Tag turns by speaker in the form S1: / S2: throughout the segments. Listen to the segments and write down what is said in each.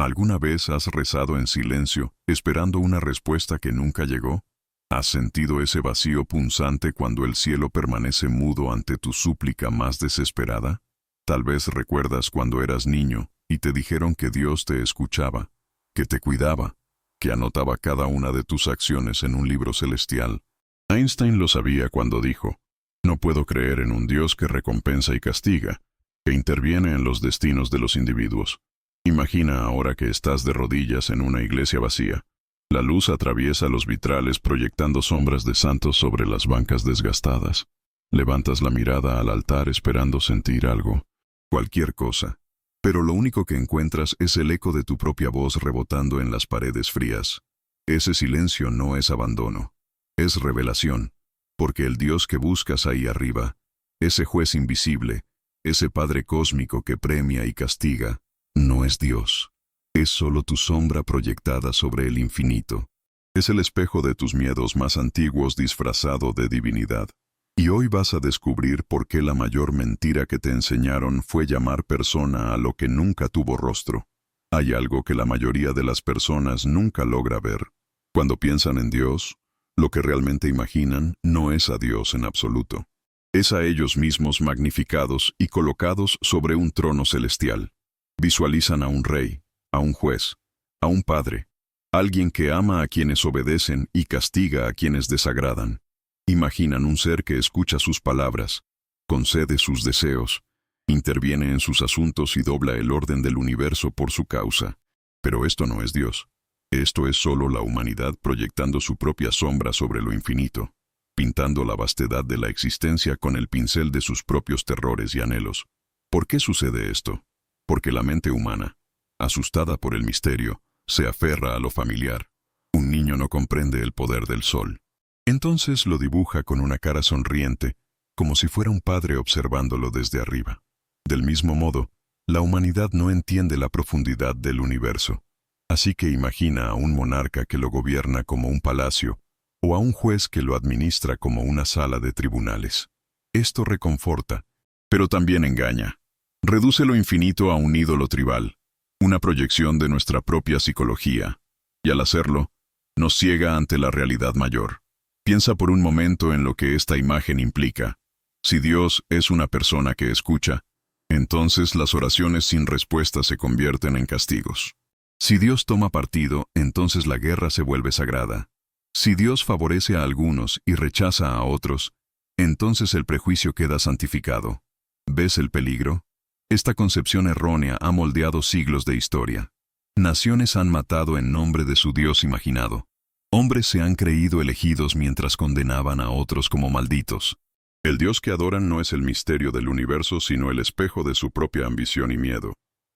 S1: ¿Alguna vez has rezado en silencio, esperando una respuesta que nunca llegó? ¿Has sentido ese vacío punzante cuando el cielo permanece mudo ante tu súplica más desesperada? Tal vez recuerdas cuando eras niño y te dijeron que Dios te escuchaba, que te cuidaba, que anotaba cada una de tus acciones en un libro celestial. Einstein lo sabía cuando dijo: "No puedo creer en un Dios que recompensa y castiga, que interviene en los destinos de los individuos". Imagina ahora que estás de rodillas en una iglesia vacía. La luz atraviesa los vitrales proyectando sombras de santos sobre las bancas desgastadas. Levantas la mirada al altar esperando sentir algo, cualquier cosa. Pero lo único que encuentras es el eco de tu propia voz rebotando en las paredes frías. Ese silencio no es abandono, es revelación, porque el Dios que buscas ahí arriba, ese juez invisible, ese Padre cósmico que premia y castiga, no es Dios. Es solo tu sombra proyectada sobre el infinito. Es el espejo de tus miedos más antiguos disfrazado de divinidad. Y hoy vas a descubrir por qué la mayor mentira que te enseñaron fue llamar persona a lo que nunca tuvo rostro. Hay algo que la mayoría de las personas nunca logra ver. Cuando piensan en Dios, lo que realmente imaginan no es a Dios en absoluto. Es a ellos mismos magnificados y colocados sobre un trono celestial. Visualizan a un rey, a un juez, a un padre, alguien que ama a quienes obedecen y castiga a quienes desagradan. Imaginan un ser que escucha sus palabras, concede sus deseos, interviene en sus asuntos y dobla el orden del universo por su causa. Pero esto no es Dios. Esto es solo la humanidad proyectando su propia sombra sobre lo infinito, pintando la vastedad de la existencia con el pincel de sus propios terrores y anhelos. ¿Por qué sucede esto? Porque la mente humana, asustada por el misterio, se aferra a lo familiar. Un niño no comprende el poder del sol. Entonces lo dibuja con una cara sonriente, como si fuera un padre observándolo desde arriba. Del mismo modo, la humanidad no entiende la profundidad del universo. Así que imagina a un monarca que lo gobierna como un palacio, o a un juez que lo administra como una sala de tribunales. Esto reconforta, pero también engaña. Reduce lo infinito a un ídolo tribal, una proyección de nuestra propia psicología, y al hacerlo, nos ciega ante la realidad mayor. Piensa por un momento en lo que esta imagen implica. Si Dios es una persona que escucha, entonces las oraciones sin respuesta se convierten en castigos. Si Dios toma partido, entonces la guerra se vuelve sagrada. Si Dios favorece a algunos y rechaza a otros, entonces el prejuicio queda santificado. ¿Ves el peligro? Esta concepción errónea ha moldeado siglos de historia. Naciones han matado en nombre de su Dios imaginado. Hombres se han creído elegidos mientras condenaban a otros como malditos. El Dios que adoran no es el misterio del universo, sino el espejo de su propia ambición y miedo.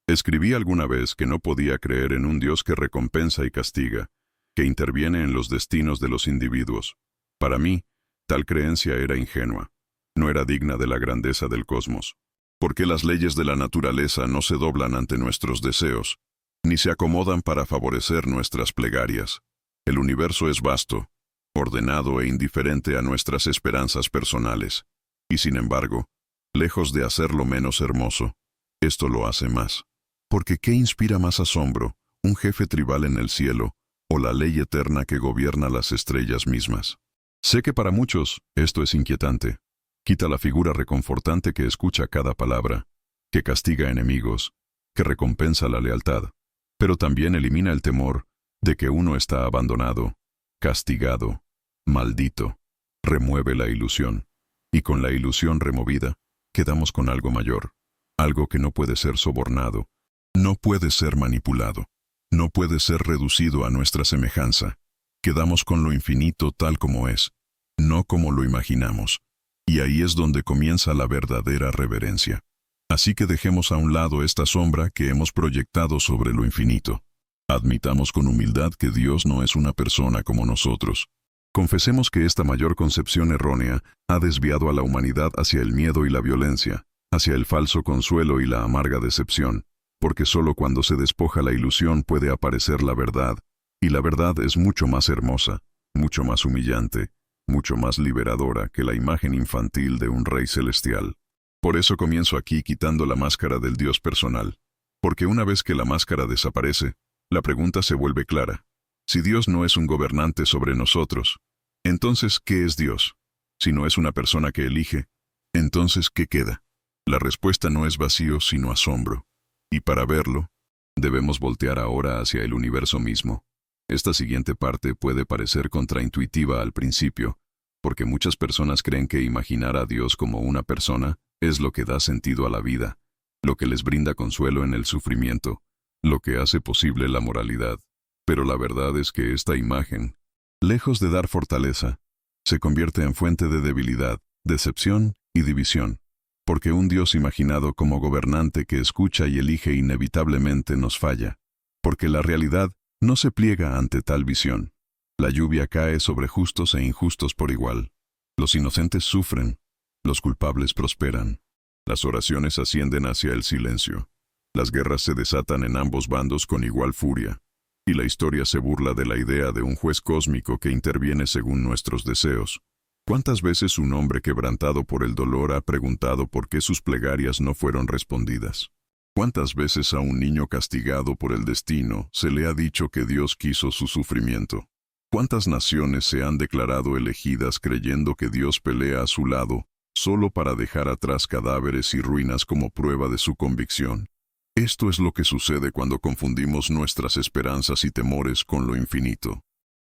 S1: Escribí alguna vez que no podía creer en un Dios que recompensa y castiga, que interviene en los destinos de los individuos. Para mí, tal creencia era ingenua. No era digna de la grandeza del cosmos. Porque las leyes de la naturaleza no se doblan ante nuestros deseos, ni se acomodan para favorecer nuestras plegarias. El universo es vasto, ordenado e indiferente a nuestras esperanzas personales. Y sin embargo, lejos de hacerlo menos hermoso, esto lo hace más. Porque ¿qué inspira más asombro, un jefe tribal en el cielo, o la ley eterna que gobierna las estrellas mismas? Sé que para muchos esto es inquietante. Quita la figura reconfortante que escucha cada palabra, que castiga enemigos, que recompensa la lealtad, pero también elimina el temor de que uno está abandonado, castigado, maldito. Remueve la ilusión, y con la ilusión removida, quedamos con algo mayor, algo que no puede ser sobornado, no puede ser manipulado, no puede ser reducido a nuestra semejanza. Quedamos con lo infinito tal como es, no como lo imaginamos. Y ahí es donde comienza la verdadera reverencia. Así que dejemos a un lado esta sombra que hemos proyectado sobre lo infinito. Admitamos con humildad que Dios no es una persona como nosotros. Confesemos que esta mayor concepción errónea ha desviado a la humanidad hacia el miedo y la violencia, hacia el falso consuelo y la amarga decepción, porque solo cuando se despoja la ilusión puede aparecer la verdad, y la verdad es mucho más hermosa, mucho más humillante, mucho más liberadora que la imagen infantil de un rey celestial. Por eso comienzo aquí quitando la máscara del Dios personal, Porque una vez que la máscara desaparece, la pregunta se vuelve clara. Si Dios no es un gobernante sobre nosotros, entonces, ¿qué es Dios? Si no es una persona que elige, entonces, ¿qué queda? La respuesta no es vacío, sino asombro. Y para verlo, debemos voltear ahora hacia el universo mismo. Esta siguiente parte puede parecer contraintuitiva al principio, porque muchas personas creen que imaginar a Dios como una persona es lo que da sentido a la vida, lo que les brinda consuelo en el sufrimiento, lo que hace posible la moralidad. Pero la verdad es que esta imagen, lejos de dar fortaleza, se convierte en fuente de debilidad, decepción y división, porque un Dios imaginado como gobernante que escucha y elige inevitablemente nos falla, porque la realidad no se pliega ante tal visión. La lluvia cae sobre justos e injustos por igual. Los inocentes sufren, los culpables prosperan. Las oraciones ascienden hacia el silencio. Las guerras se desatan en ambos bandos con igual furia. Y la historia se burla de la idea de un juez cósmico que interviene según nuestros deseos. ¿Cuántas veces un hombre quebrantado por el dolor ha preguntado por qué sus plegarias no fueron respondidas? ¿Cuántas veces a un niño castigado por el destino se le ha dicho que Dios quiso su sufrimiento? ¿Cuántas naciones se han declarado elegidas creyendo que Dios pelea a su lado, solo para dejar atrás cadáveres y ruinas como prueba de su convicción? Esto es lo que sucede cuando confundimos nuestras esperanzas y temores con lo infinito.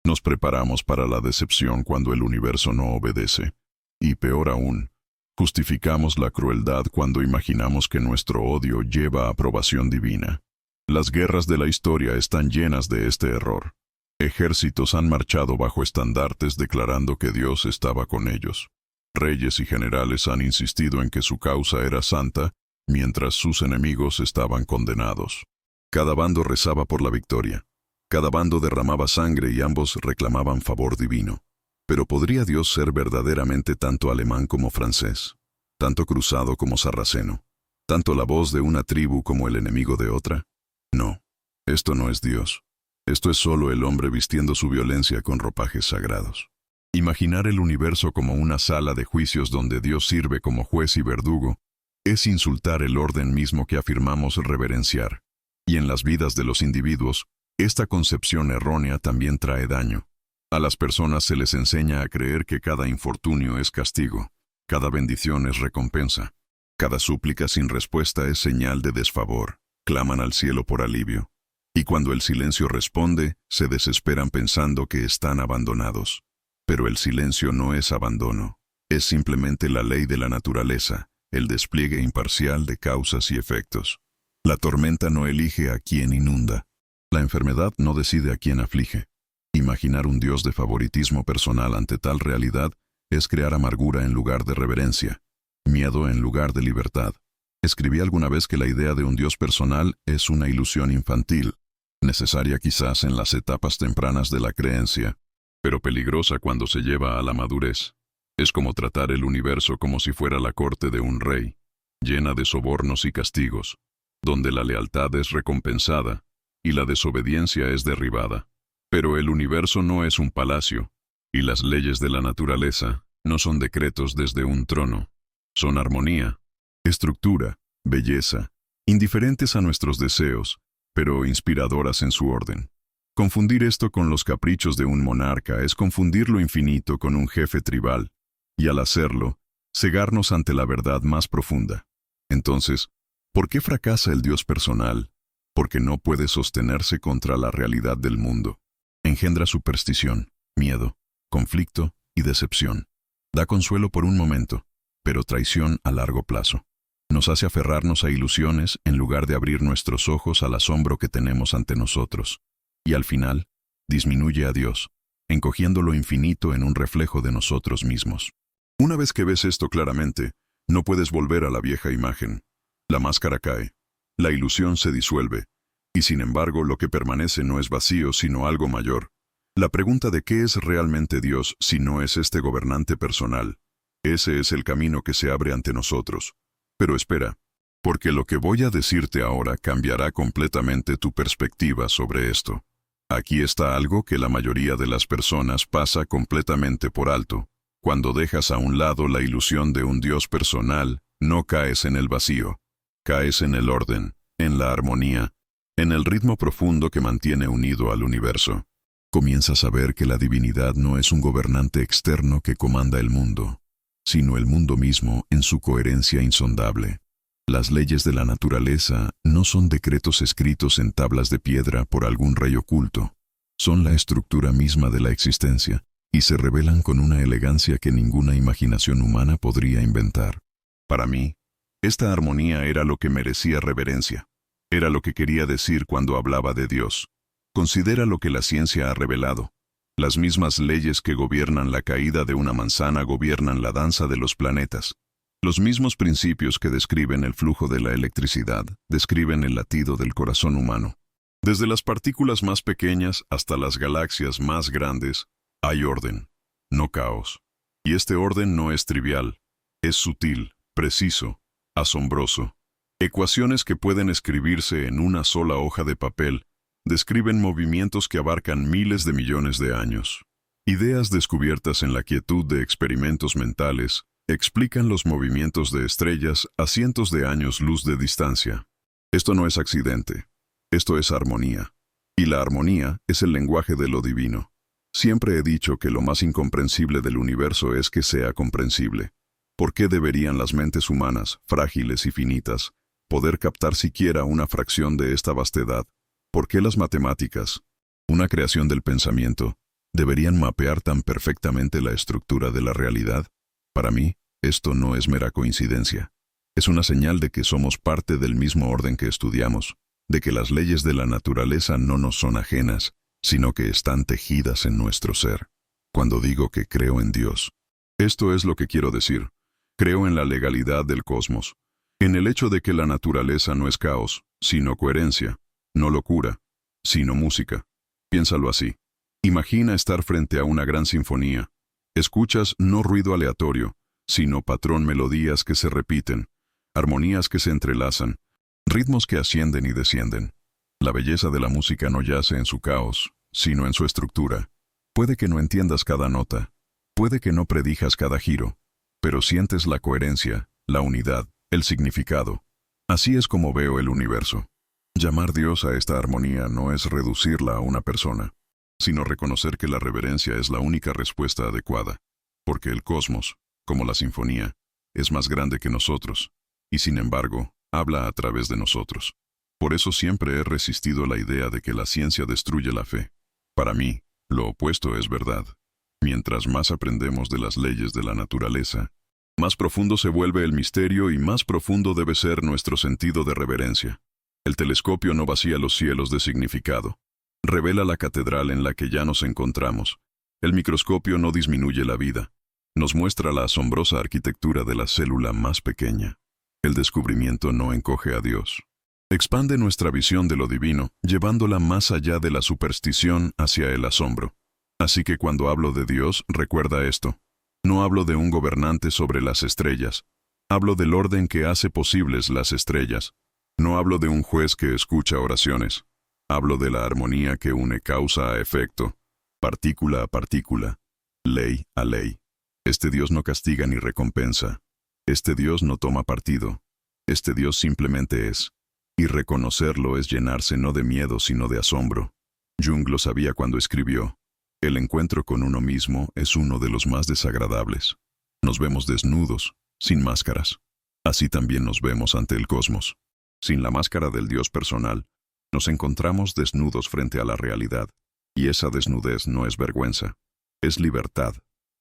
S1: Nos preparamos para la decepción cuando el universo no obedece. Y peor aún, justificamos la crueldad cuando imaginamos que nuestro odio lleva a aprobación divina. Las guerras de la historia están llenas de este error. Ejércitos han marchado bajo estandartes declarando que Dios estaba con ellos. Reyes y generales han insistido en que su causa era santa, mientras sus enemigos estaban condenados. Cada bando rezaba por la victoria. Cada bando derramaba sangre y ambos reclamaban favor divino. Pero ¿podría Dios ser verdaderamente tanto alemán como francés? ¿Tanto cruzado como sarraceno? ¿Tanto la voz de una tribu como el enemigo de otra? No, esto no es Dios. Esto es solo el hombre vistiendo su violencia con ropajes sagrados. Imaginar el universo como una sala de juicios donde Dios sirve como juez y verdugo es insultar el orden mismo que afirmamos reverenciar. Y en las vidas de los individuos, esta concepción errónea también trae daño. A las personas se les enseña a creer que cada infortunio es castigo, cada bendición es recompensa, cada súplica sin respuesta es señal de desfavor. Claman al cielo por alivio. Y cuando el silencio responde, se desesperan pensando que están abandonados. Pero el silencio no es abandono, es simplemente la ley de la naturaleza, el despliegue imparcial de causas y efectos. La tormenta no elige a quien inunda. La enfermedad no decide a quien aflige. Imaginar un Dios de favoritismo personal ante tal realidad es crear amargura en lugar de reverencia, miedo en lugar de libertad. Escribí alguna vez que la idea de un Dios personal es una ilusión infantil, necesaria quizás en las etapas tempranas de la creencia, pero peligrosa cuando se lleva a la madurez. Es como tratar el universo como si fuera la corte de un rey, llena de sobornos y castigos, donde la lealtad es recompensada y la desobediencia es derribada. Pero el universo no es un palacio, y las leyes de la naturaleza no son decretos desde un trono. Son armonía, estructura, belleza, indiferentes a nuestros deseos, pero inspiradoras en su orden. Confundir esto con los caprichos de un monarca es confundir lo infinito con un jefe tribal, y al hacerlo, cegarnos ante la verdad más profunda. Entonces, ¿por qué fracasa el Dios personal? Porque no puede sostenerse contra la realidad del mundo. Engendra superstición, miedo, conflicto y decepción. Da consuelo por un momento, pero traición a largo plazo. Nos hace aferrarnos a ilusiones en lugar de abrir nuestros ojos al asombro que tenemos ante nosotros. Y al final, disminuye a Dios, encogiendo lo infinito en un reflejo de nosotros mismos. Una vez que ves esto claramente, no puedes volver a la vieja imagen. La máscara cae, la ilusión se disuelve, y sin embargo lo que permanece no es vacío sino algo mayor. La pregunta de qué es realmente Dios si no es este gobernante personal. Ese es el camino que se abre ante nosotros. Pero espera, porque lo que voy a decirte ahora cambiará completamente tu perspectiva sobre esto. Aquí está algo que la mayoría de las personas pasa completamente por alto. Cuando dejas a un lado la ilusión de un Dios personal, no caes en el vacío. Caes en el orden, en la armonía, en el ritmo profundo que mantiene unido al universo. Comienzas a ver que la divinidad no es un gobernante externo que comanda el mundo, sino el mundo mismo en su coherencia insondable. Las leyes de la naturaleza no son decretos escritos en tablas de piedra por algún rey oculto, son la estructura misma de la existencia, y se revelan con una elegancia que ninguna imaginación humana podría inventar. Para mí, esta armonía era lo que merecía reverencia. Era lo que quería decir cuando hablaba de Dios. Considera lo que la ciencia ha revelado. Las mismas leyes que gobiernan la caída de una manzana gobiernan la danza de los planetas. Los mismos principios que describen el flujo de la electricidad describen el latido del corazón humano. Desde las partículas más pequeñas hasta las galaxias más grandes, hay orden, no caos. Y este orden no es trivial, es sutil, preciso, asombroso. Ecuaciones que pueden escribirse en una sola hoja de papel describen movimientos que abarcan miles de millones de años. Ideas descubiertas en la quietud de experimentos mentales explican los movimientos de estrellas a cientos de años luz de distancia. Esto no es accidente, esto es armonía. Y la armonía es el lenguaje de lo divino. Siempre he dicho que lo más incomprensible del universo es que sea comprensible. ¿Por qué deberían las mentes humanas, frágiles y finitas, poder captar siquiera una fracción de esta vastedad? ¿Por qué las matemáticas, una creación del pensamiento, deberían mapear tan perfectamente la estructura de la realidad? Para mí, esto no es mera coincidencia. Es una señal de que somos parte del mismo orden que estudiamos, de que las leyes de la naturaleza no nos son ajenas, sino que están tejidas en nuestro ser. Cuando digo que creo en Dios, esto es lo que quiero decir. Creo en la legalidad del cosmos, en el hecho de que la naturaleza no es caos, sino coherencia, no locura, sino música. Piénsalo así. Imagina estar frente a una gran sinfonía. Escuchas no ruido aleatorio, sino patrón melodías que se repiten, armonías que se entrelazan, ritmos que ascienden y descienden. La belleza de la música no yace en su caos, sino en su estructura. Puede que no entiendas cada nota, puede que no predijas cada giro, pero sientes la coherencia, la unidad, el significado. Así es como veo el universo. Llamar Dios a esta armonía no es reducirla a una persona, sino reconocer que la reverencia es la única respuesta adecuada, porque el cosmos, como la sinfonía, es más grande que nosotros, y sin embargo, habla a través de nosotros. Por eso siempre he resistido la idea de que la ciencia destruye la fe. Para mí, lo opuesto es verdad. Mientras más aprendemos de las leyes de la naturaleza, más profundo se vuelve el misterio y más profundo debe ser nuestro sentido de reverencia. El telescopio no vacía los cielos de significado. Revela la catedral en la que ya nos encontramos. El microscopio no disminuye la vida. Nos muestra la asombrosa arquitectura de la célula más pequeña. El descubrimiento no encoge a Dios. Expande nuestra visión de lo divino, llevándola más allá de la superstición hacia el asombro. Así que cuando hablo de Dios, recuerda esto. No hablo de un gobernante sobre las estrellas. Hablo del orden que hace posibles las estrellas. No hablo de un juez que escucha oraciones. Hablo de la armonía que une causa a efecto, partícula a partícula, ley a ley. Este Dios no castiga ni recompensa. Este Dios no toma partido. Este Dios simplemente es. Y reconocerlo es llenarse no de miedo sino de asombro. Jung lo sabía cuando escribió: el encuentro con uno mismo es uno de los más desagradables. Nos vemos desnudos, sin máscaras. Así también nos vemos ante el cosmos. Sin la máscara del Dios personal, nos encontramos desnudos frente a la realidad. Y esa desnudez no es vergüenza, es libertad.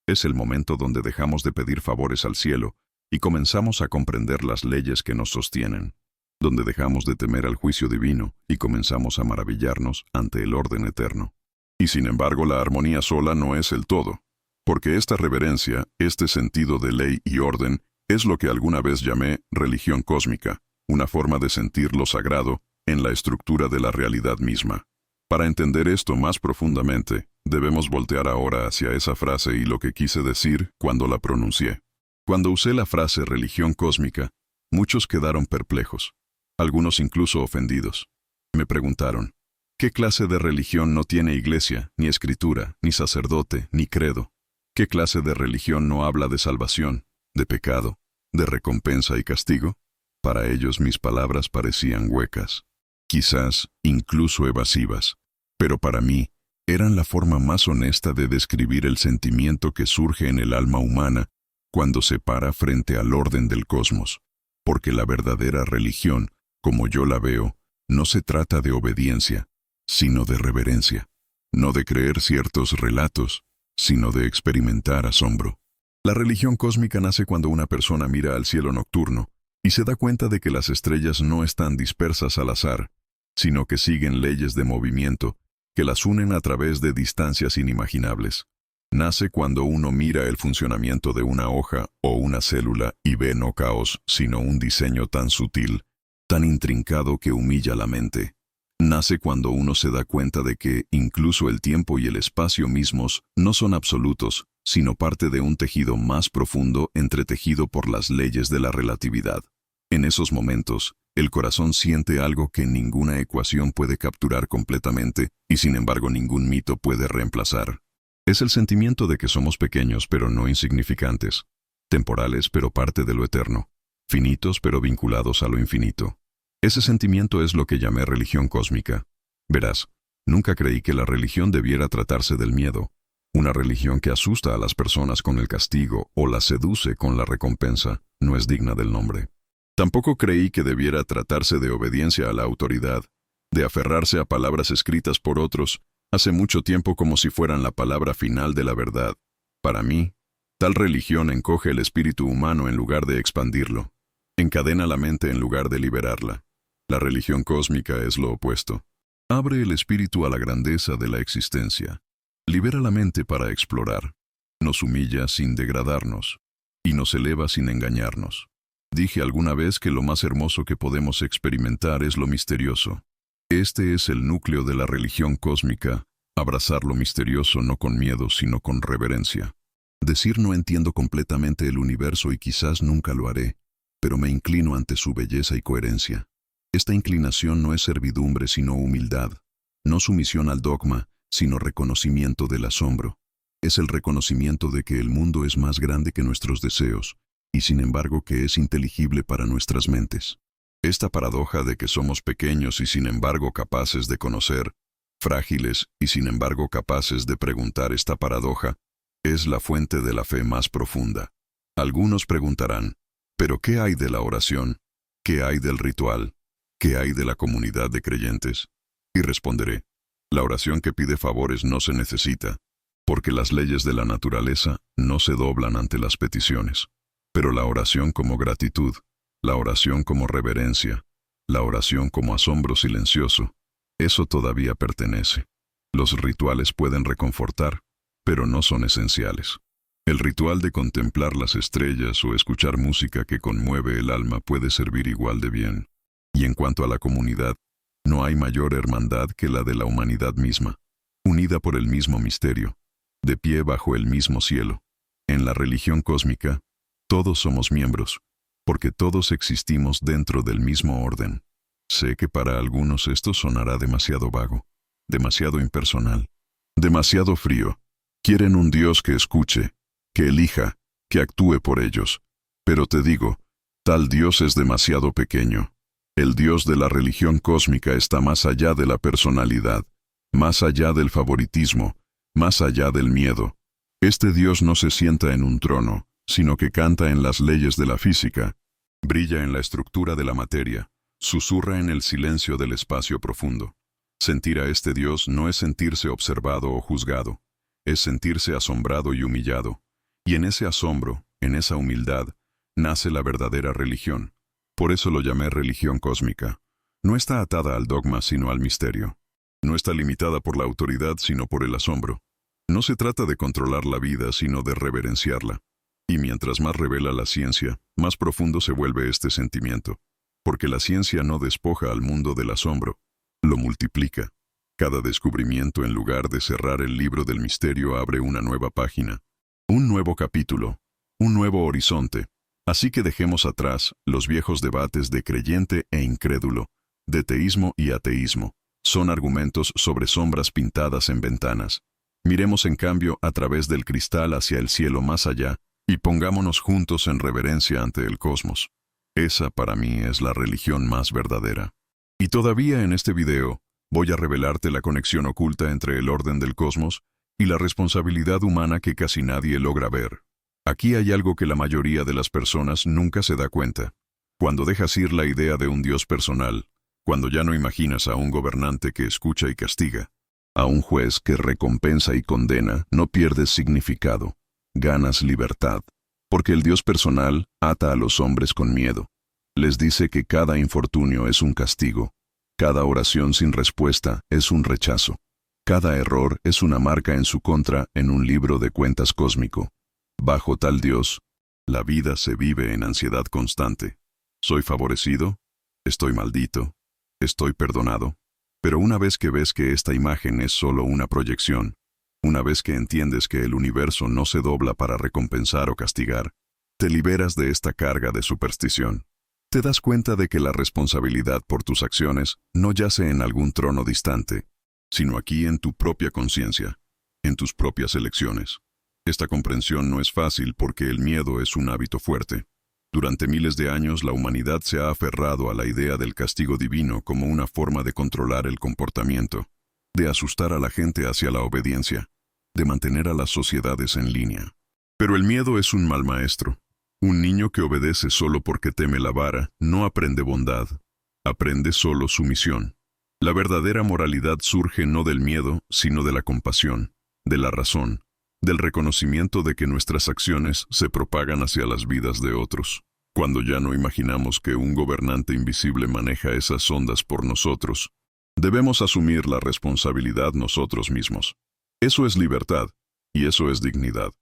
S1: Es el momento donde dejamos de pedir favores al cielo y comenzamos a comprender las leyes que nos sostienen. Donde dejamos de temer al juicio divino y comenzamos a maravillarnos ante el orden eterno. Y sin embargo, la armonía sola no es el todo, porque esta reverencia, este sentido de ley y orden, es lo que alguna vez llamé religión cósmica, una forma de sentir lo sagrado en la estructura de la realidad misma. Para entender esto más profundamente, debemos voltear ahora hacia esa frase y lo que quise decir cuando la pronuncié. Cuando usé la frase religión cósmica, muchos quedaron perplejos, algunos incluso ofendidos. Me preguntaron, ¿qué clase de religión no tiene iglesia, ni escritura, ni sacerdote, ni credo? ¿Qué clase de religión no habla de salvación, de pecado, de recompensa y castigo? Para ellos mis palabras parecían huecas, quizás incluso evasivas, pero para mí eran la forma más honesta de describir el sentimiento que surge en el alma humana cuando se para frente al orden del cosmos, porque la verdadera religión, como yo la veo, no se trata de obediencia, sino de reverencia, no de creer ciertos relatos, sino de experimentar asombro. La religión cósmica nace cuando una persona mira al cielo nocturno y se da cuenta de que las estrellas no están dispersas al azar, sino que siguen leyes de movimiento que las unen a través de distancias inimaginables. Nace cuando uno mira el funcionamiento de una hoja o una célula y ve no caos, sino un diseño tan sutil, tan intrincado que humilla la mente. Nace cuando uno se da cuenta de que incluso el tiempo y el espacio mismos no son absolutos, sino parte de un tejido más profundo entretejido por las leyes de la relatividad. En esos momentos, el corazón siente algo que ninguna ecuación puede capturar completamente y sin embargo ningún mito puede reemplazar. Es el sentimiento de que somos pequeños pero no insignificantes, temporales pero parte de lo eterno, finitos pero vinculados a lo infinito. Ese sentimiento es lo que llamé religión cósmica. Verás, nunca creí que la religión debiera tratarse del miedo, una religión que asusta a las personas con el castigo o las seduce con la recompensa, no es digna del nombre. Tampoco creí que debiera tratarse de obediencia a la autoridad, de aferrarse a palabras escritas por otros hace mucho tiempo como si fueran la palabra final de la verdad. Para mí, tal religión encoge el espíritu humano en lugar de expandirlo, encadena la mente en lugar de liberarla. La religión cósmica es lo opuesto. Abre el espíritu a la grandeza de la existencia, libera la mente para explorar, nos humilla sin degradarnos, y nos eleva sin engañarnos. Dije alguna vez que lo más hermoso que podemos experimentar es lo misterioso. Este es el núcleo de la religión cósmica, abrazar lo misterioso no con miedo sino con reverencia. Decir no entiendo completamente el universo y quizás nunca lo haré, pero me inclino ante su belleza y coherencia. Esta inclinación no es servidumbre sino humildad, no sumisión al dogma, sino reconocimiento del asombro. Es el reconocimiento de que el mundo es más grande que nuestros deseos, y sin embargo que es inteligible para nuestras mentes. Esta paradoja de que somos pequeños y sin embargo capaces de conocer, frágiles y sin embargo capaces de preguntar esta paradoja, es la fuente de la fe más profunda. Algunos preguntarán, ¿pero qué hay de la oración? ¿Qué hay del ritual? ¿Qué hay de la comunidad de creyentes? Y responderé, la oración que pide favores no se necesita, porque las leyes de la naturaleza no se doblan ante las peticiones. Pero la oración como gratitud, la oración como reverencia, la oración como asombro silencioso, eso todavía pertenece. Los rituales pueden reconfortar, pero no son esenciales. El ritual de contemplar las estrellas o escuchar música que conmueve el alma puede servir igual de bien. Y en cuanto a la comunidad, no hay mayor hermandad que la de la humanidad misma, unida por el mismo misterio, de pie bajo el mismo cielo. En la religión cósmica, todos somos miembros, porque todos existimos dentro del mismo orden. Sé que para algunos esto sonará demasiado vago, demasiado impersonal, demasiado frío. Quieren un Dios que escuche, que elija, que actúe por ellos. Pero te digo, tal Dios es demasiado pequeño. El Dios de la religión cósmica está más allá de la personalidad, más allá del favoritismo, más allá del miedo. Este Dios no se sienta en un trono, sino que canta en las leyes de la física, brilla en la estructura de la materia, susurra en el silencio del espacio profundo. Sentir a este Dios no es sentirse observado o juzgado, es sentirse asombrado y humillado. Y en ese asombro, en esa humildad, nace la verdadera religión. Por eso lo llamé religión cósmica. No está atada al dogma sino al misterio. No está limitada por la autoridad sino por el asombro. No se trata de controlar la vida sino de reverenciarla. Y mientras más revela la ciencia, más profundo se vuelve este sentimiento. Porque la ciencia no despoja al mundo del asombro, lo multiplica. Cada descubrimiento, en lugar de cerrar el libro del misterio, abre una nueva página, un nuevo capítulo, un nuevo horizonte. Así que dejemos atrás los viejos debates de creyente e incrédulo, de teísmo y ateísmo. Son argumentos sobre sombras pintadas en ventanas. Miremos en cambio a través del cristal hacia el cielo más allá y pongámonos juntos en reverencia ante el cosmos. Esa para mí es la religión más verdadera. Y todavía en este video voy a revelarte la conexión oculta entre el orden del cosmos y la responsabilidad humana que casi nadie logra ver. Aquí hay algo que la mayoría de las personas nunca se da cuenta. Cuando dejas ir la idea de un Dios personal, cuando ya no imaginas a un gobernante que escucha y castiga, a un juez que recompensa y condena, no pierdes significado, ganas libertad. Porque el Dios personal ata a los hombres con miedo. Les dice que cada infortunio es un castigo, cada oración sin respuesta es un rechazo, cada error es una marca en su contra en un libro de cuentas cósmico. Bajo tal Dios, la vida se vive en ansiedad constante. ¿Soy favorecido? ¿Estoy maldito? ¿Estoy perdonado? Pero una vez que ves que esta imagen es solo una proyección, una vez que entiendes que el universo no se dobla para recompensar o castigar, te liberas de esta carga de superstición. Te das cuenta de que la responsabilidad por tus acciones no yace en algún trono distante, sino aquí en tu propia conciencia, en tus propias elecciones. Esta comprensión no es fácil porque el miedo es un hábito fuerte. Durante miles de años la humanidad se ha aferrado a la idea del castigo divino como una forma de controlar el comportamiento, de asustar a la gente hacia la obediencia, de mantener a las sociedades en línea. Pero el miedo es un mal maestro. Un niño que obedece solo porque teme la vara no aprende bondad, aprende solo sumisión. La verdadera moralidad surge no del miedo, sino de la compasión, de la razón, del reconocimiento de que nuestras acciones se propagan hacia las vidas de otros. Cuando ya no imaginamos que un gobernante invisible maneja esas ondas por nosotros, debemos asumir la responsabilidad nosotros mismos. Eso es libertad, y eso es dignidad.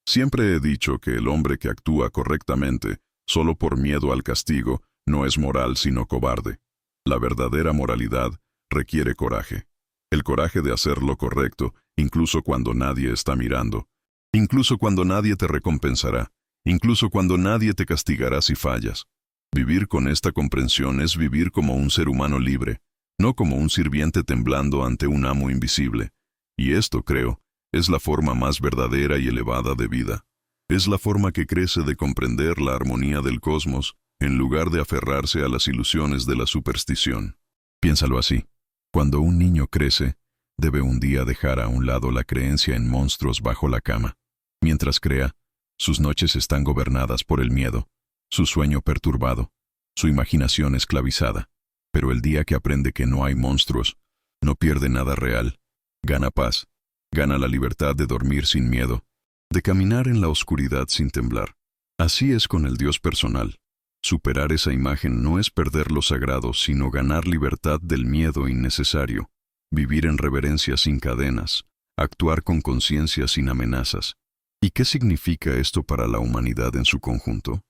S1: Siempre he dicho que el hombre que actúa correctamente, solo por miedo al castigo, no es moral sino cobarde. La verdadera moralidad requiere coraje. El coraje de hacer lo correcto, incluso cuando nadie está mirando, incluso cuando nadie te recompensará, incluso cuando nadie te castigará si fallas. Vivir con esta comprensión es vivir como un ser humano libre, no como un sirviente temblando ante un amo invisible. Y esto, creo, es la forma más verdadera y elevada de vida. Es la forma que crece de comprender la armonía del cosmos, en lugar de aferrarse a las ilusiones de la superstición. Piénsalo así. Cuando un niño crece, debe un día dejar a un lado la creencia en monstruos bajo la cama. Mientras crea, sus noches están gobernadas por el miedo, su sueño perturbado, su imaginación esclavizada. Pero el día que aprende que no hay monstruos, no pierde nada real, gana paz, gana la libertad de dormir sin miedo, de caminar en la oscuridad sin temblar. Así es con el Dios personal. Superar esa imagen no es perder lo sagrado, sino ganar libertad del miedo innecesario, vivir en reverencia sin cadenas, actuar con conciencia sin amenazas. ¿Y qué significa esto para la humanidad en su conjunto?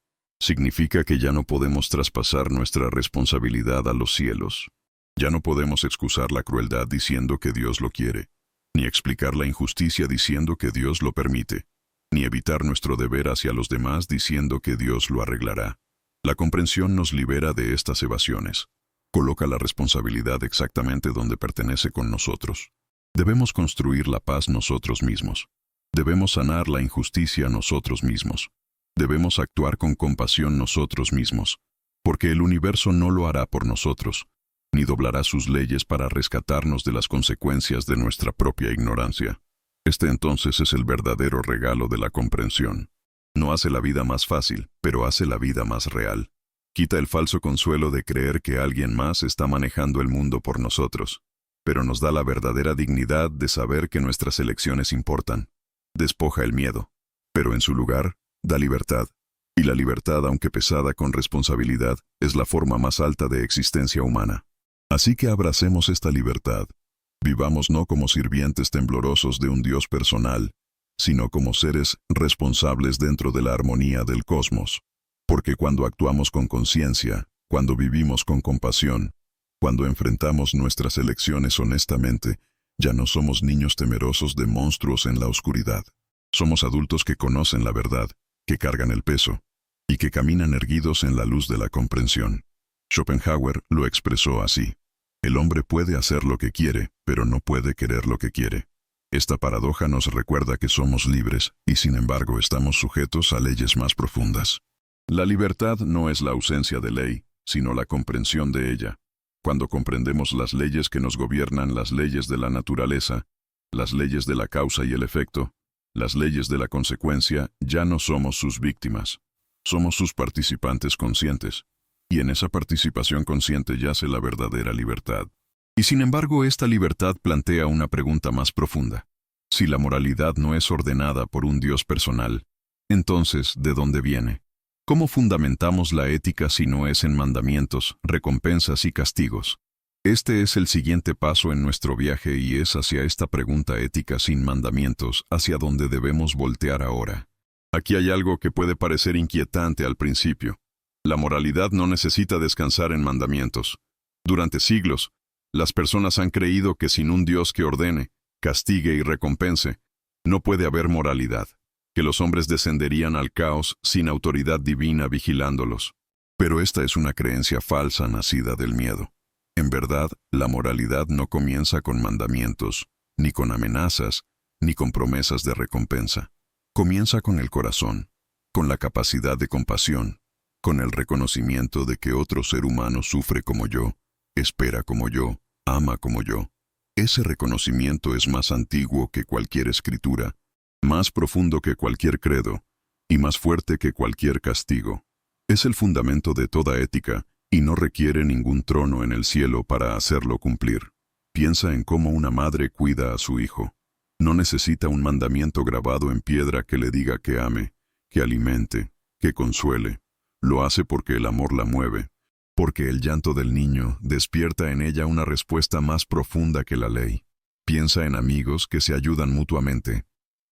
S1: Significa que ya no podemos traspasar nuestra responsabilidad a los cielos. Ya no podemos excusar la crueldad diciendo que Dios lo quiere, ni explicar la injusticia diciendo que Dios lo permite, ni evitar nuestro deber hacia los demás diciendo que Dios lo arreglará. La comprensión nos libera de estas evasiones. Coloca la responsabilidad exactamente donde pertenece con nosotros. Debemos construir la paz nosotros mismos. Debemos sanar la injusticia nosotros mismos. Debemos actuar con compasión nosotros mismos, porque el universo no lo hará por nosotros, ni doblará sus leyes para rescatarnos de las consecuencias de nuestra propia ignorancia. Este entonces es el verdadero regalo de la comprensión. No hace la vida más fácil, pero hace la vida más real. Quita el falso consuelo de creer que alguien más está manejando el mundo por nosotros, pero nos da la verdadera dignidad de saber que nuestras elecciones importan. Despoja el miedo, pero en su lugar, da libertad. Y la libertad, aunque pesada con responsabilidad, es la forma más alta de existencia humana. Así que abracemos esta libertad. Vivamos no como sirvientes temblorosos de un Dios personal, sino como seres responsables dentro de la armonía del cosmos. Porque cuando actuamos con conciencia, cuando vivimos con compasión, cuando enfrentamos nuestras elecciones honestamente, ya no somos niños temerosos de monstruos en la oscuridad. Somos adultos que conocen la verdad, que cargan el peso, y que caminan erguidos en la luz de la comprensión. Schopenhauer lo expresó así: el hombre puede hacer lo que quiere, pero no puede querer lo que quiere. Esta paradoja nos recuerda que somos libres y sin embargo estamos sujetos a leyes más profundas. La libertad no es la ausencia de ley, sino la comprensión de ella. Cuando comprendemos las leyes que nos gobiernan, las leyes de la naturaleza, las leyes de la causa y el efecto, las leyes de la consecuencia, ya no somos sus víctimas. Somos sus participantes conscientes. Y en esa participación consciente yace la verdadera libertad. Y sin embargo, esta libertad plantea una pregunta más profunda. Si la moralidad no es ordenada por un Dios personal, entonces, ¿de dónde viene? ¿Cómo fundamentamos la ética si no es en mandamientos, recompensas y castigos? Este es el siguiente paso en nuestro viaje y es hacia esta pregunta ética sin mandamientos, hacia donde debemos voltear ahora. Aquí hay algo que puede parecer inquietante al principio. La moralidad no necesita descansar en mandamientos. Durante siglos, las personas han creído que sin un Dios que ordene, castigue y recompense, no puede haber moralidad, que los hombres descenderían al caos sin autoridad divina vigilándolos. Pero esta es una creencia falsa nacida del miedo. En verdad, la moralidad no comienza con mandamientos, ni con amenazas, ni con promesas de recompensa. Comienza con el corazón, con la capacidad de compasión, con el reconocimiento de que otro ser humano sufre como yo, espera como yo, ama como yo. Ese reconocimiento es más antiguo que cualquier escritura, más profundo que cualquier credo, y más fuerte que cualquier castigo. Es el fundamento de toda ética, y no requiere ningún trono en el cielo para hacerlo cumplir. Piensa en cómo una madre cuida a su hijo. No necesita un mandamiento grabado en piedra que le diga que ame, que alimente, que consuele. Lo hace porque el amor la mueve, porque el llanto del niño despierta en ella una respuesta más profunda que la ley. Piensa en amigos que se ayudan mutuamente,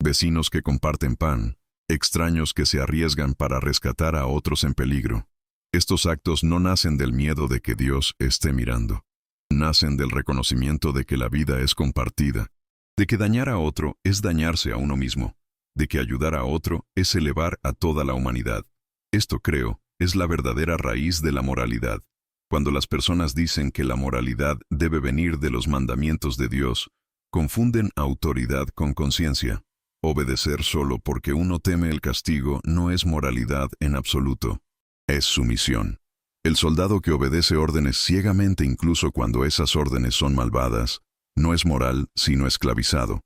S1: vecinos que comparten pan, extraños que se arriesgan para rescatar a otros en peligro. Estos actos no nacen del miedo de que Dios esté mirando. Nacen del reconocimiento de que la vida es compartida, de que dañar a otro es dañarse a uno mismo, de que ayudar a otro es elevar a toda la humanidad. Esto, creo, es la verdadera raíz de la moralidad. Cuando las personas dicen que la moralidad debe venir de los mandamientos de Dios, confunden autoridad con conciencia. Obedecer solo porque uno teme el castigo no es moralidad en absoluto. Es sumisión. El soldado que obedece órdenes ciegamente incluso cuando esas órdenes son malvadas, no es moral sino esclavizado.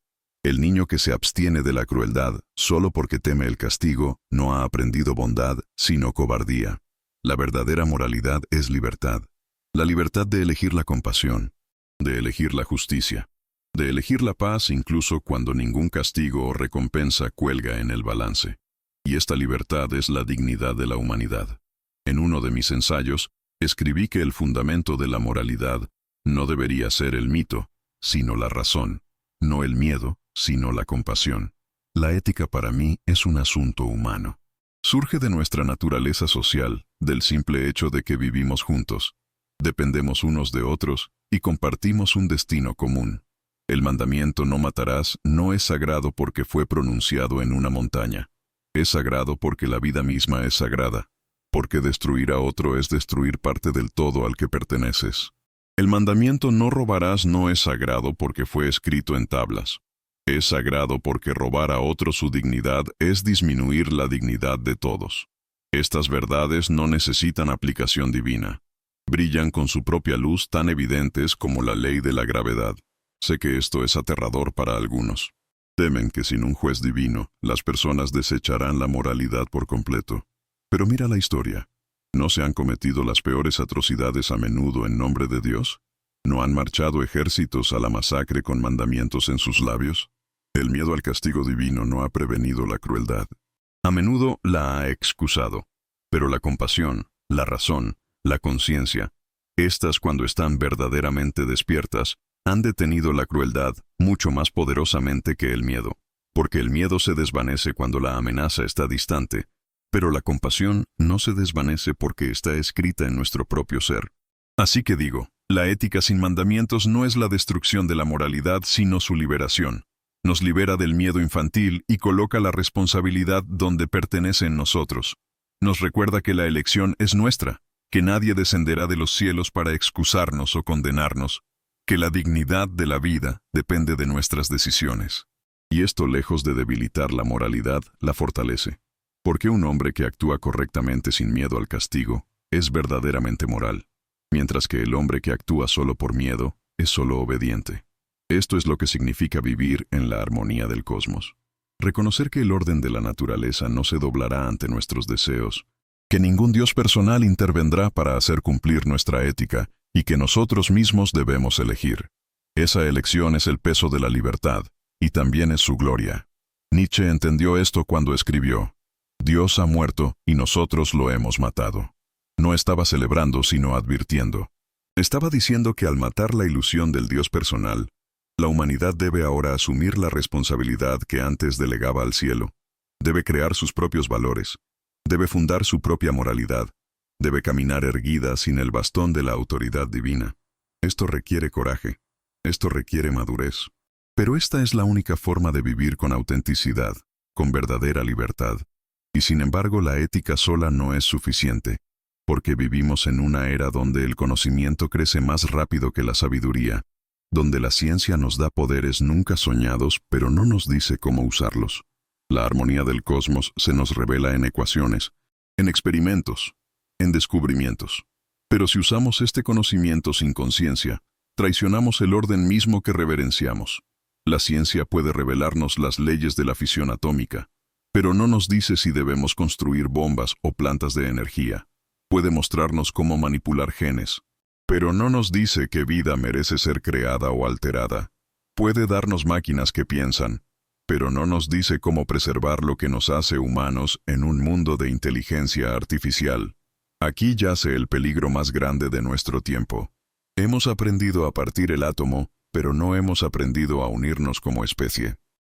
S1: El niño que se abstiene de la crueldad solo porque teme el castigo no ha aprendido bondad sino cobardía. La verdadera moralidad es libertad. La libertad de elegir la compasión, de elegir la justicia, de elegir la paz incluso cuando ningún castigo o recompensa cuelga en el balance. Y esta libertad es la dignidad de la humanidad. En uno de mis ensayos, escribí que el fundamento de la moralidad no debería ser el mito, sino la razón, no el miedo, sino la compasión. La ética para mí es un asunto humano. Surge de nuestra naturaleza social, del simple hecho de que vivimos juntos, dependemos unos de otros y compartimos un destino común. El mandamiento "no matarás" no es sagrado porque fue pronunciado en una montaña. Es sagrado porque la vida misma es sagrada, porque destruir a otro es destruir parte del todo al que perteneces. El mandamiento "no robarás" no es sagrado porque fue escrito en tablas. Es sagrado porque robar a otro su dignidad es disminuir la dignidad de todos. Estas verdades no necesitan aplicación divina. Brillan con su propia luz tan evidentes como la ley de la gravedad. Sé que esto es aterrador para algunos. Temen que sin un juez divino, las personas desecharán la moralidad por completo. Pero mira la historia. ¿No se han cometido las peores atrocidades a menudo en nombre de Dios? ¿No han marchado ejércitos a la masacre con mandamientos en sus labios? El miedo al castigo divino no ha prevenido la crueldad. A menudo la ha excusado. Pero la compasión, la razón, la conciencia, estas cuando están verdaderamente despiertas, han detenido la crueldad mucho más poderosamente que el miedo. Porque el miedo se desvanece cuando la amenaza está distante, pero la compasión no se desvanece porque está escrita en nuestro propio ser. Así que digo, la ética sin mandamientos no es la destrucción de la moralidad, sino su liberación. Nos libera del miedo infantil y coloca la responsabilidad donde pertenece en nosotros. Nos recuerda que la elección es nuestra, que nadie descenderá de los cielos para excusarnos o condenarnos, que la dignidad de la vida depende de nuestras decisiones. Y esto, lejos de debilitar la moralidad, la fortalece. Porque un hombre que actúa correctamente sin miedo al castigo es verdaderamente moral, mientras que el hombre que actúa solo por miedo es solo obediente. Esto es lo que significa vivir en la armonía del cosmos. Reconocer que el orden de la naturaleza no se doblará ante nuestros deseos, que ningún Dios personal intervendrá para hacer cumplir nuestra ética y que nosotros mismos debemos elegir. Esa elección es el peso de la libertad y también es su gloria. Nietzsche entendió esto cuando escribió: Dios ha muerto y nosotros lo hemos matado. No estaba celebrando, sino advirtiendo. Estaba diciendo que al matar la ilusión del Dios personal, la humanidad debe ahora asumir la responsabilidad que antes delegaba al cielo. Debe crear sus propios valores. Debe fundar su propia moralidad. Debe caminar erguida sin el bastón de la autoridad divina. Esto requiere coraje. Esto requiere madurez. Pero esta es la única forma de vivir con autenticidad, con verdadera libertad. Y sin embargo, la ética sola no es suficiente, porque vivimos en una era donde el conocimiento crece más rápido que la sabiduría, donde la ciencia nos da poderes nunca soñados, pero no nos dice cómo usarlos. La armonía del cosmos se nos revela en ecuaciones, en experimentos, en descubrimientos. Pero si usamos este conocimiento sin conciencia, traicionamos el orden mismo que reverenciamos. La ciencia puede revelarnos las leyes de la fisión atómica, pero no nos dice si debemos construir bombas o plantas de energía. Puede mostrarnos cómo manipular genes, pero no nos dice qué vida merece ser creada o alterada. Puede darnos máquinas que piensan, pero no nos dice cómo preservar lo que nos hace humanos en un mundo de inteligencia artificial. Aquí yace el peligro más grande de nuestro tiempo. Hemos aprendido a partir el átomo, pero no hemos aprendido a unirnos como especie.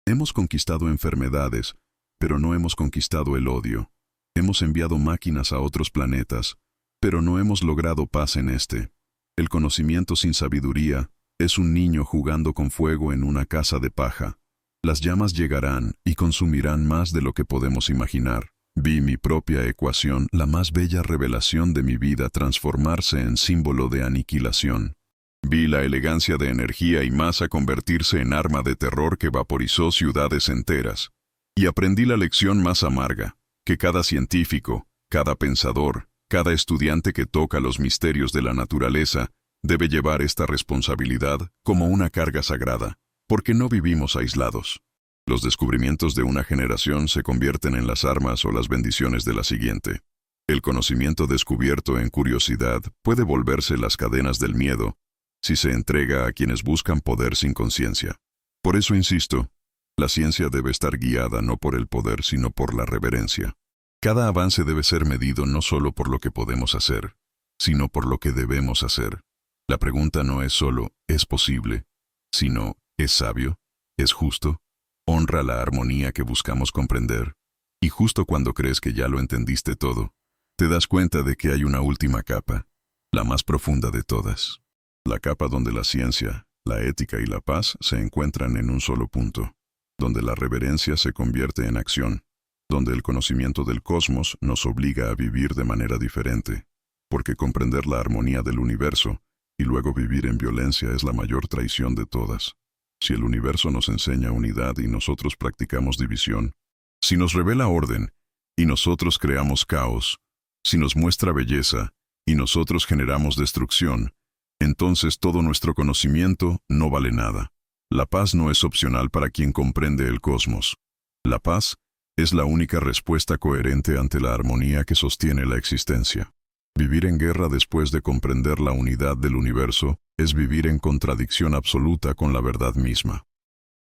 S1: Hemos conquistado enfermedades, pero no hemos conquistado el odio. Hemos enviado máquinas a otros planetas, pero no hemos logrado paz en este. El conocimiento sin sabiduría es un niño jugando con fuego en una casa de paja. Las llamas llegarán y consumirán más de lo que podemos imaginar. Vi mi propia ecuación, la más bella revelación de mi vida, transformarse en símbolo de aniquilación. Vi la elegancia de energía y masa convertirse en arma de terror que vaporizó ciudades enteras. Y aprendí la lección más amarga, que cada científico, cada pensador, cada estudiante que toca los misterios de la naturaleza debe llevar esta responsabilidad como una carga sagrada, porque no vivimos aislados. Los descubrimientos de una generación se convierten en las armas o las bendiciones de la siguiente. El conocimiento descubierto en curiosidad puede volverse las cadenas del miedo si se entrega a quienes buscan poder sin conciencia. Por eso insisto, la ciencia debe estar guiada no por el poder, sino por la reverencia. Cada avance debe ser medido no solo por lo que podemos hacer, sino por lo que debemos hacer. La pregunta no es solo ¿es posible?, sino ¿es sabio?, ¿es justo?, honra la armonía que buscamos comprender. Y justo cuando crees que ya lo entendiste todo, te das cuenta de que hay una última capa, la más profunda de todas. La capa donde la ciencia, la ética y la paz se encuentran en un solo punto, donde la reverencia se convierte en acción, donde el conocimiento del cosmos nos obliga a vivir de manera diferente, porque comprender la armonía del universo y luego vivir en violencia es la mayor traición de todas. Si el universo nos enseña unidad y nosotros practicamos división, si nos revela orden y nosotros creamos caos, si nos muestra belleza y nosotros generamos destrucción, entonces todo nuestro conocimiento no vale nada. La paz no es opcional para quien comprende el cosmos. La paz es la única respuesta coherente ante la armonía que sostiene la existencia. Vivir en guerra después de comprender la unidad del universo es vivir en contradicción absoluta con la verdad misma.